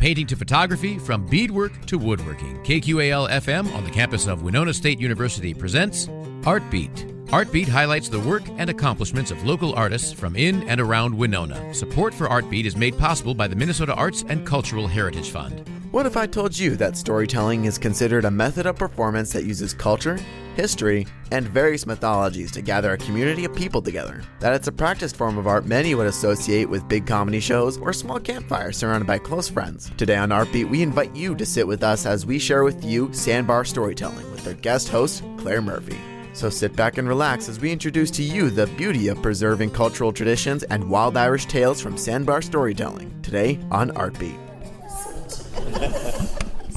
painting to photography, from beadwork to woodworking, KQAL-FM on the campus of Winona State University presents Artbeat. Artbeat highlights the work and accomplishments of local artists from in and around Winona. Support for Artbeat is made possible by the Minnesota Arts and Cultural Heritage Fund. What if I told you that storytelling is considered a method of performance that uses culture, history, and various mythologies to gather a community of people together? That it's a practiced form of art many would associate with big comedy shows or small campfires surrounded by close friends. Today on Artbeat, we invite you to sit with us as we share with you Sandbar Storytelling with their guest host, Clare Murphy. So sit back and relax as we introduce to you the beauty of preserving cultural traditions and wild Irish tales from Sandbar Storytelling, today on Artbeat.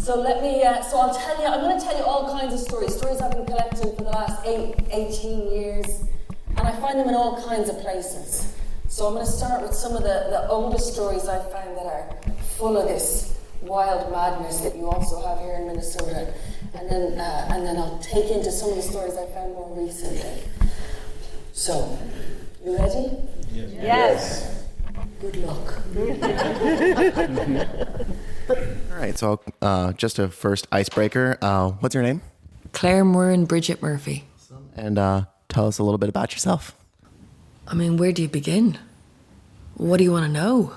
So I'm going to tell you all kinds of stories I've been collecting for the last 18 years, and I find them in all kinds of places. So I'm going to start with some of the oldest stories I've found that are full of this wild madness that you also have here in Minnesota, and then I'll take into some of the stories I found more recently. So, you ready? Yes. Good luck. All right, so just a first icebreaker. What's your name? Clare Murphy. And tell us a little bit about yourself. I mean, where do you begin? What do you want to know?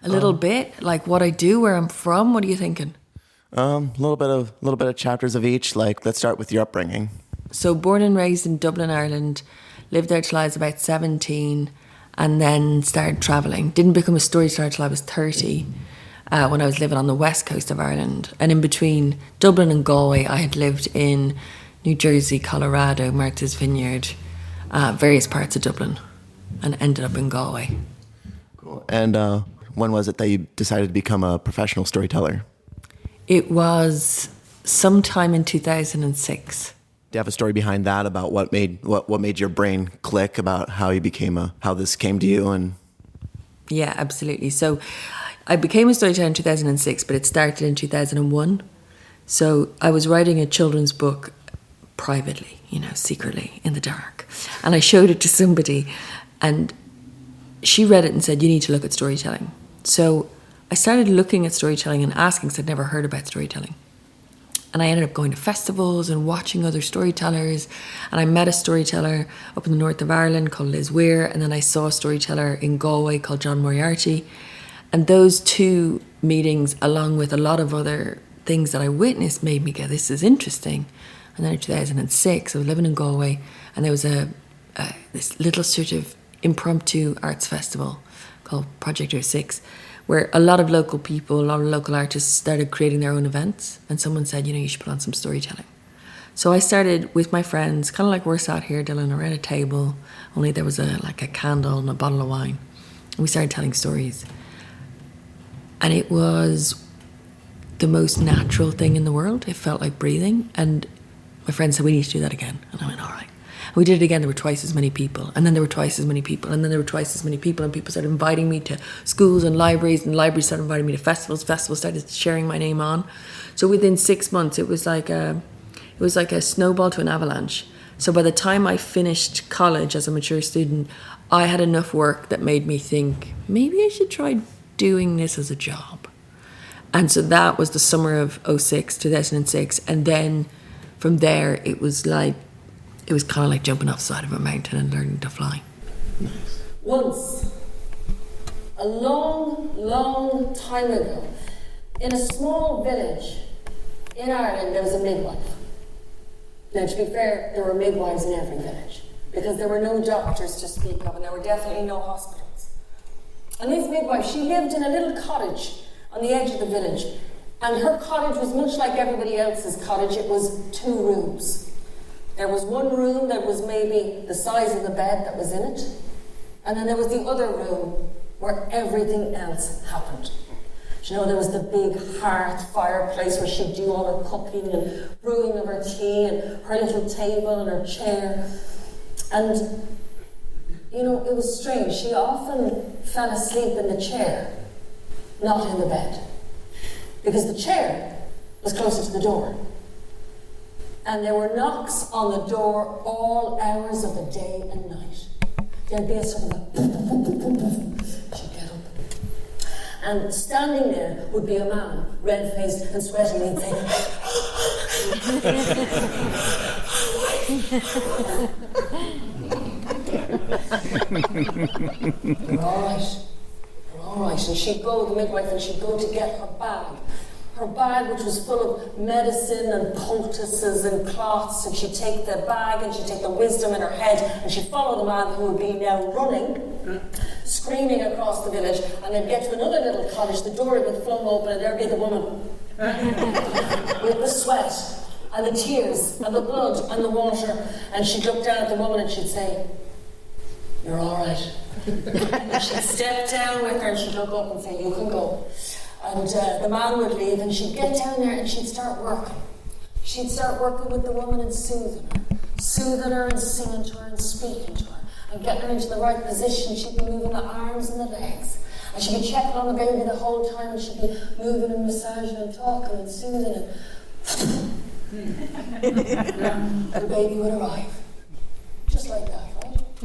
A little bit, like what I do, where I'm from. What are you thinking? A little bit of chapters of each. Like, let's start with your upbringing. So, born and raised in Dublin, Ireland, lived there till I was about 17, and then started travelling. Didn't become a storyteller till I was 30. When I was living on the west coast of Ireland. And in between Dublin and Galway, I had lived in New Jersey, Colorado, Martha's Vineyard, various parts of Dublin, and ended up in Galway. Cool. And when was it that you decided to become a professional storyteller? It was sometime in 2006. Do you have a story behind that about what made your brain click about how you became how this came to you? And yeah, absolutely. So I became a storyteller in 2006, but it started in 2001. So I was writing a children's book privately, secretly, in the dark. And I showed it to somebody, and she read it and said, you need to look at storytelling. So I started looking at storytelling and asking, because I'd never heard about storytelling. And I ended up going to festivals and watching other storytellers. And I met a storyteller up in the north of Ireland called Liz Weir. And then I saw a storyteller in Galway called John Moriarty. And those two meetings, along with a lot of other things that I witnessed, made me go, this is interesting. And then in 2006, I was living in Galway, and there was this little sort of impromptu arts festival called Project 06, where a lot of local people, a lot of local artists started creating their own events. And someone said, you should put on some storytelling. So I started with my friends, kind of like we're sat here, Dylan, around a table, only there was a candle and a bottle of wine. And we started telling stories. And it was the most natural thing in the world. It felt like breathing. And my friend said, we need to do that again. And I went, all right. And we did it again. There were twice as many people. And then there were twice as many people. And then there were twice as many people. And people started inviting me to schools and libraries. And libraries started inviting me to festivals. Festivals started sharing my name on. So within 6 months, it was like a snowball to an avalanche. So by the time I finished college as a mature student, I had enough work that made me think, maybe I should try doing this as a job. And so that was the summer of 2006. And then from there, it was kind of like jumping off the side of a mountain and learning to fly. Nice. Once, a long, long time ago, in a small village in Ireland, there was a midwife. Now, to be fair, there were midwives in every village, because there were no doctors to speak of, and there were definitely no hospitals. And this midwife, she lived in a little cottage on the edge of the village. And her cottage was much like everybody else's cottage. It was 2 rooms. There was one room that was maybe the size of the bed that was in it. And then there was the other room where everything else happened. There was the big hearth fireplace where she'd do all her cooking and brewing of her tea, and her little table and her chair. And it was strange. She often fell asleep in the chair, not in the bed, because the chair was closer to the door. And there were knocks on the door all hours of the day and night. There'd be a sort of she'd get up. And standing there would be a man, red-faced and sweating, and saying, "You're all right. You're all right." And she'd go, the midwife, and she'd go to get her bag. Her bag, which was full of medicine and poultices and cloths, and she'd take the bag and she'd take the wisdom in her head, and she'd follow the man who would be now running, screaming across the village, and they'd get to another little cottage, the door would be flung open, and there'd be the woman with the sweat and the tears and the blood and the water, and she'd look down at the woman and she'd say, "You're all right." And she'd step down with her and she'd look up and say, "You can go." And the man would leave, and she'd get down there and she'd start working. She'd start working with the woman and soothing her and singing to her and speaking to her and getting her into the right position. She'd be moving the arms and the legs, and she'd be checking on the baby the whole time, and she'd be moving and massaging and talking and soothing it. The baby would arrive, just like that, right? I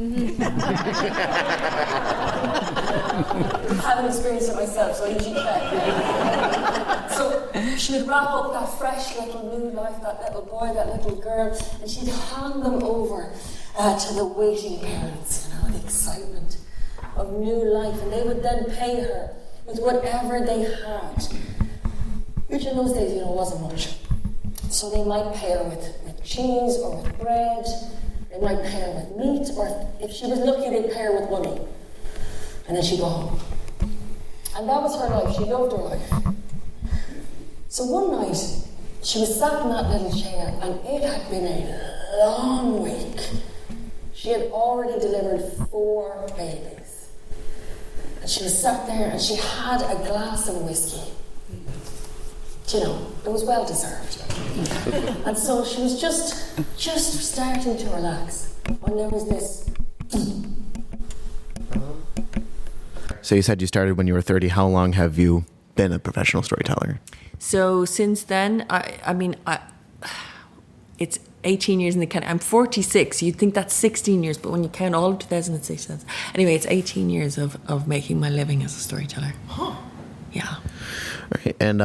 haven't experienced it myself, so I usually check. So she would wrap up that fresh little new life, that little boy, that little girl, and she'd hand them over to the waiting parents, the excitement of new life, and they would then pay her with whatever they had, which in those days, wasn't much. So they might pay her with cheese or with bread. They might pay her with meat, or if she was lucky, they'd pay her with money. And then she'd go home. And that was her life. She loved her life. So one night, she was sat in that little chair, and it had been a long week. She had already delivered 4 babies. And she was sat there, and she had a glass of whiskey. It was well deserved. And so she was just starting to relax when there was this. So you said you started when you were 30. How long have you been a professional storyteller? So since then, it's 18 years in the count. I'm 46. You'd think that's 16 years, but when you count all of 2006, anyway, it's 18 years of making my living as a storyteller. Huh. Yeah. Right. And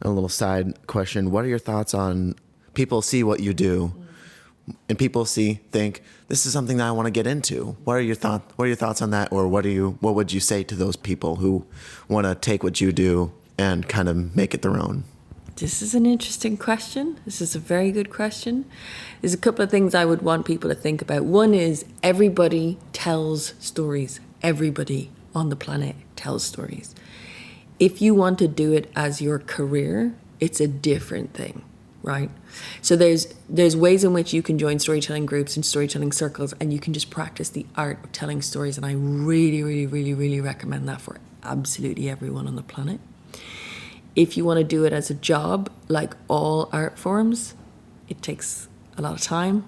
a little side question: what are your thoughts on people see what you do, and people think this is something that I want to get into? What are your thoughts on that, or what would you say to those people who want to take what you do and kind of make it their own? This is an interesting question. This is a very good question. There's a couple of things I would want people to think about. One is everybody tells stories. Everybody on the planet tells stories. If you want to do it as your career, it's a different thing, right? So there's ways in which you can join storytelling groups and storytelling circles, and you can just practice the art of telling stories. And I really, really, really, really recommend that for absolutely everyone on the planet. If you want to do it as a job, like all art forms, it takes a lot of time.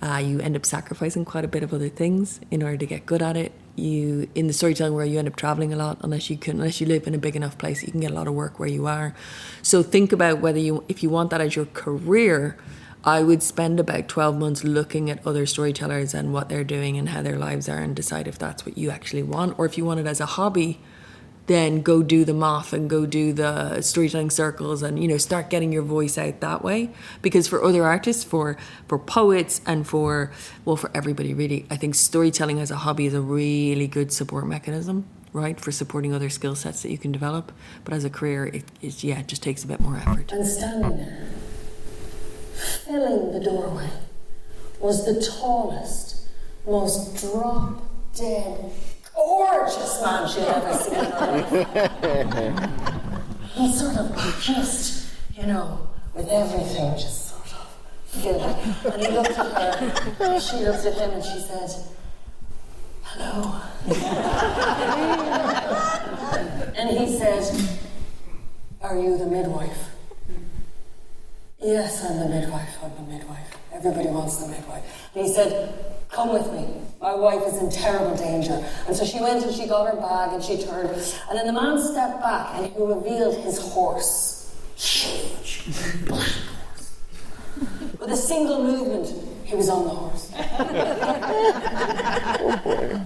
You end up sacrificing quite a bit of other things in order to get good at it. In the storytelling world, you end up traveling a lot unless you live in a big enough place. You can get a lot of work where you are. So think about if you want that as your career. I would spend about 12 months looking at other storytellers and what they're doing and how their lives are, and decide if that's what you actually want. Or if you want it as a hobby, then go do the math and go do the storytelling circles and, start getting your voice out that way. Because for other artists, for poets and for everybody really, I think storytelling as a hobby is a really good support mechanism, right? For supporting other skill sets that you can develop. But as a career, it just takes a bit more effort. And standing there, filling the doorway, was the tallest, most drop-dead, gorgeous man she'd ever seen in her life. He sort of just, with everything just sort of filled. And he looked at her, and she looked at him, and she said, "Hello." And he said, "Are you the midwife?" "Yes, I'm the midwife. Everybody wants the midwife." And he said, "Come with me. My wife is in terrible danger." And so she went and she got her bag and she turned. And then the man stepped back and he revealed his horse. Huge, black horse. With a single movement, he was on the horse.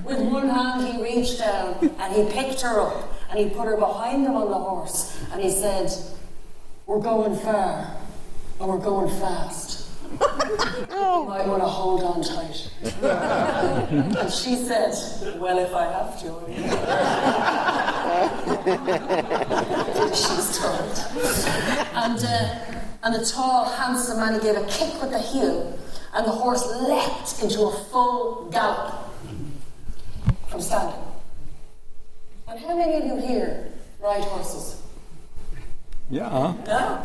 With one hand he reached down and he picked her up and he put her behind him on the horse, and he said, "We're going far, and we're going fast. You might want to hold on tight." And she said, "Well, if I have to." She's told. And the tall, handsome man, he gave a kick with the heel, and the horse leapt into a full gallop from standing. And how many of you here ride horses? Yeah. No?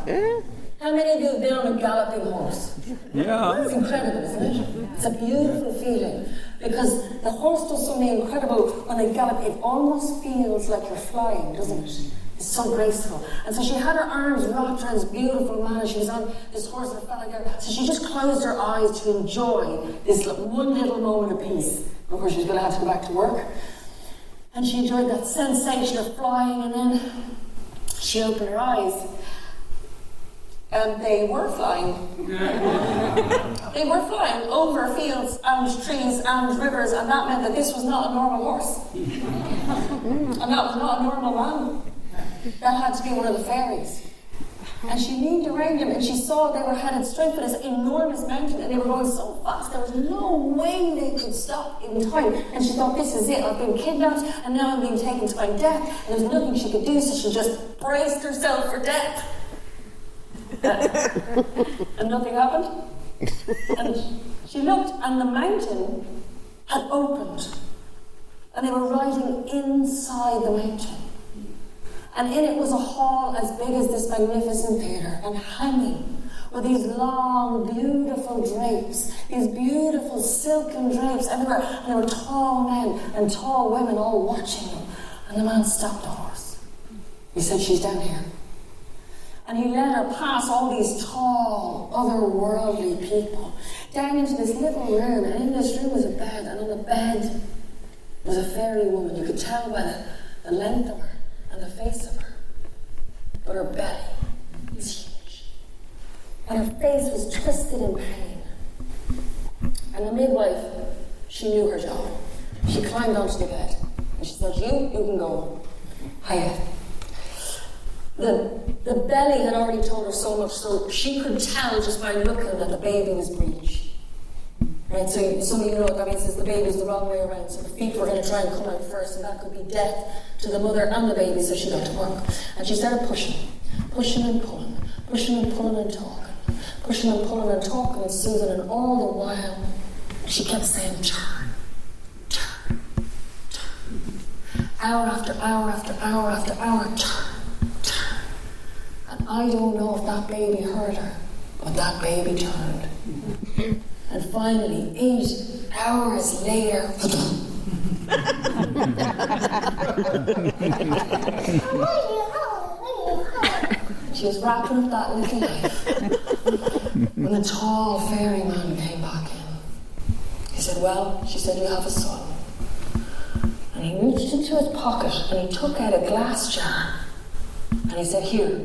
How many of you have been on a galloping horse? Yeah. It's incredible, isn't it? It's a beautiful feeling, because the horse does something incredible when they gallop. It almost feels like you're flying, doesn't it? It's so graceful. And so she had her arms wrapped around this beautiful man, and she was on this horse that felt like her. So she just closed her eyes to enjoy this one little moment of peace before she was going to have to go back to work. And she enjoyed that sensation of flying, and then she opened her eyes. And they were flying. They were flying over fields and trees and rivers, and that meant that this was not a normal horse. And that was not a normal man. That had to be one of the fairies. And she leaned around him and she saw they were headed straight for this enormous mountain, and they were going so fast there was no way they could stop in time. And she thought, this is it, I've been kidnapped and now I'm being taken to my death, and there's nothing she could do, so she just braced herself for death. And nothing happened. And she looked, and the mountain had opened, and they were riding inside the mountain. And in it was a hall as big as this magnificent theatre, and hanging were these long, beautiful drapes, these beautiful silken drapes everywhere. And there were tall men and tall women all watching them. And the man stopped the horse. He said, "She's down here." And he led her past all these tall, otherworldly people, down into this little room, and in this room was a bed, and on the bed was a fairy woman. You could tell by the length of her and the face of her, but her belly was huge, and her face was twisted in pain. And the midwife, she knew her job. She climbed onto the bed, and she said, you can go. Hiya. The belly had already told her so much, so she could tell just by looking that the baby was breech. Right, so some of you know what that means, is the baby's the wrong way around, so the feet were going to try and come out first, and that could be death to the mother and the baby, so she got to work. And she started pushing and pulling, pushing and pulling and talking, pushing and pulling and talking and soothing, and all the while she kept saying, turn, turn, turn. Hour after hour after hour after hour, turn. I don't know if that baby heard her, but that baby turned. And finally, 8 hours later, she was wrapping up that little life when the tall fairy man came back in. He said, well, she said, you have a son. And he reached into his pocket and he took out a glass jar and he said, here,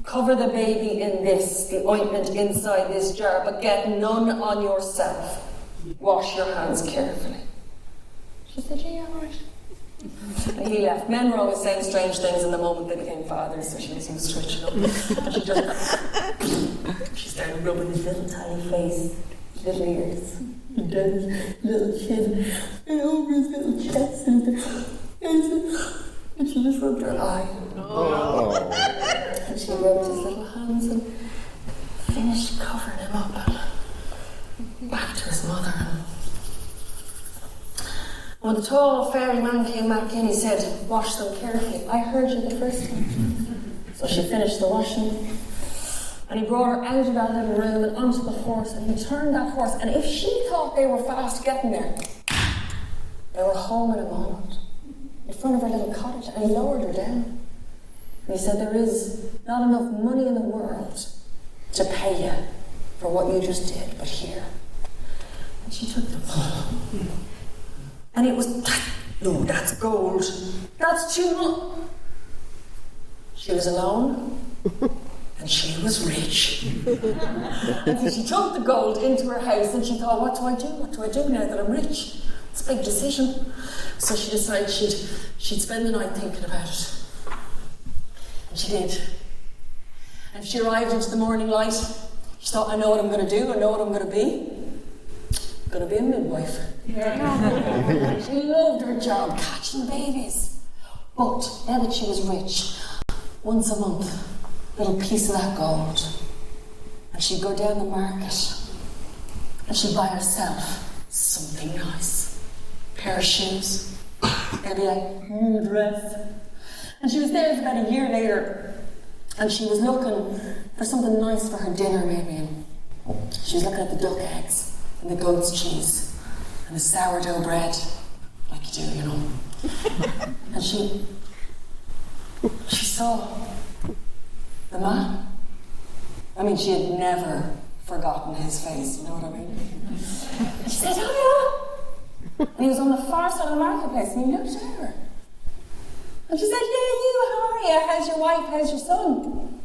cover the baby in this, the ointment inside this jar, but get none on yourself. Wash your hands carefully. She said, yeah, all right. And he left. Men were always saying strange things in the moment they became fathers, so she was switching up. And she started rubbing his little tiny face, his little ears, and down his little chin, and over his little chest, and she just rubbed her eye. Oh. And she rubbed his little hands and finished covering him up and back to his mother. When the tall fairy man came back in, he said, wash them carefully. I heard you the first time. So she finished the washing, and he brought her out of that little room and onto the horse, and he turned that horse, and if she thought they were fast getting there, they were home in a moment, in front of her little cottage, and he lowered her down. And he said, there is not enough money in the world to pay you for what you just did, but here. And she took the and it was, no, that's gold. That's too much. She was alone, and she was rich. And so she took the gold into her house, and she thought, what do I do? What do I do now that I'm rich? It's a big decision. So she decided she'd spend the night thinking about it. And she did. And she arrived into the morning light. She thought, I know what I'm going to do, I know what I'm going to be. I'm going to be a midwife. She loved her job, catching babies. But now that she was rich, once a month, a little piece of that gold. And she'd go down the market and she'd buy herself something nice. A pair of shoes, maybe a new dress. And she was there about a year later and she was looking for something nice for her dinner maybe. And she was looking at the duck eggs and the goat's cheese and the sourdough bread, like you do, you know. And she saw the man. I mean, she had never forgotten his face, you know what I mean? She said, oh yeah. And he was on the far side of the marketplace and he looked at her. And she said, yeah, you, how are you? How's your wife? How's your son?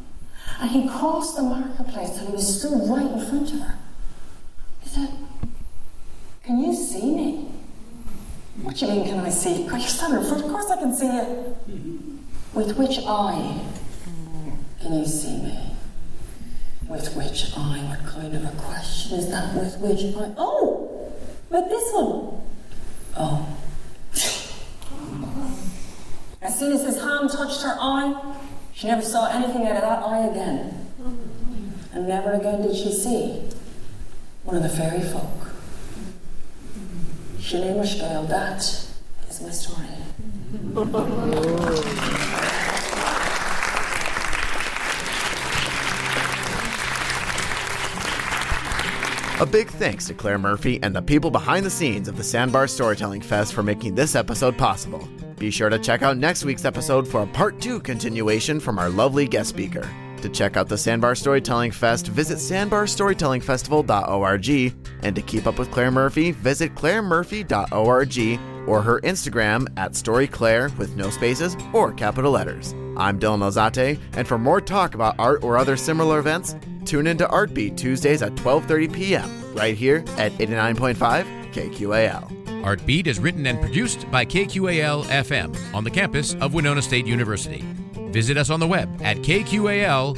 And he crossed the marketplace and he was stood right in front of her. He said, can you see me? What do you mean, can I see you? You're standing in front, of course I can see you. With which eye can you see me? With which eye? What kind of a question is that? With which eye? Oh! With this one. Oh. As soon as his hand touched her eye, she never saw anything out of that eye again. And never again did she see one of the fairy folk. Sinead Mushkale, that is my story. A big thanks to Clare Murphy and the people behind the scenes of the Sandbar Storytelling Fest for making this episode possible. Be sure to check out next week's episode for a part 2 continuation from our lovely guest speaker. To check out the Sandbar Storytelling Fest, visit sandbarstorytellingfestival.org, and to keep up with Clare Murphy, visit claremurphy.org or her Instagram at StoryClaire with no spaces or capital letters. I'm Dylan Ozate, and for more talk about art or other similar events, tune into Artbeat Tuesdays at 12:30 p.m. right here at 89.5 KQAL. Artbeat is written and produced by KQAL-FM on the campus of Winona State University. Visit us on the web at kqal.org.